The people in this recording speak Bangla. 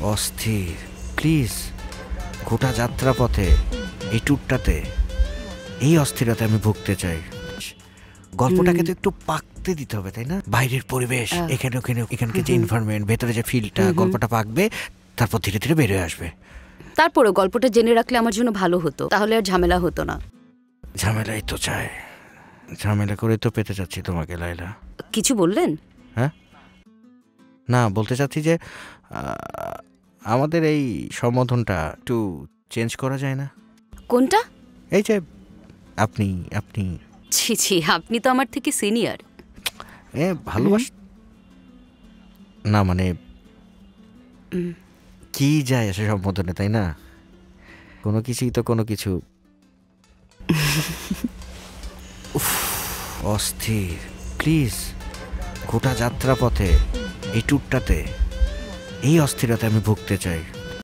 অস্থির, প্লিজ। গোটা যাত্রাপথে এই ট্যুরটাতে এই অস্থিরতা আমি ভুগতে চাই। গল্পটাকে তো একটু পাকতে দিতে হবে, তাই না? বাইরের পরিবেশ, এখানে ওখানে, এখানকার যে এনভায়রনমেন্ট, ভেতরে যে ফিলটা, গল্পটা পাকবে, তারপর ধীরে ধীরে বের হয়ে আসবে। তারপরে গল্পটা জেনে রাখলে আমার জন্য ভালো হতো, তাহলে আর ঝামেলা হতো না। ঝামেলাই তো চাই, ঝামেলা করে তো পেতে চাচ্ছি তোমাকে লাইলা। কিছু বললেন? হ্যাঁ, না, বলতে চাচ্ছি যে আমাদের এই সম্বোধনটা একটু চেঞ্জ করা যায় না? কোনটা? এই যে আপনি আপনি ছি ছি, আপনি তো আমার থেকে সিনিয়র। ভালোবাস না, মানে কি যায় আসে সম্বোধনে, তাই না? কোনো কিছুই তো কোনো কিছু। অস্থির, প্লিজ। গোটা যাত্রাপথে এই ট্যুরটাতে এই অস্থিরতা আমি ভুগতে চাই।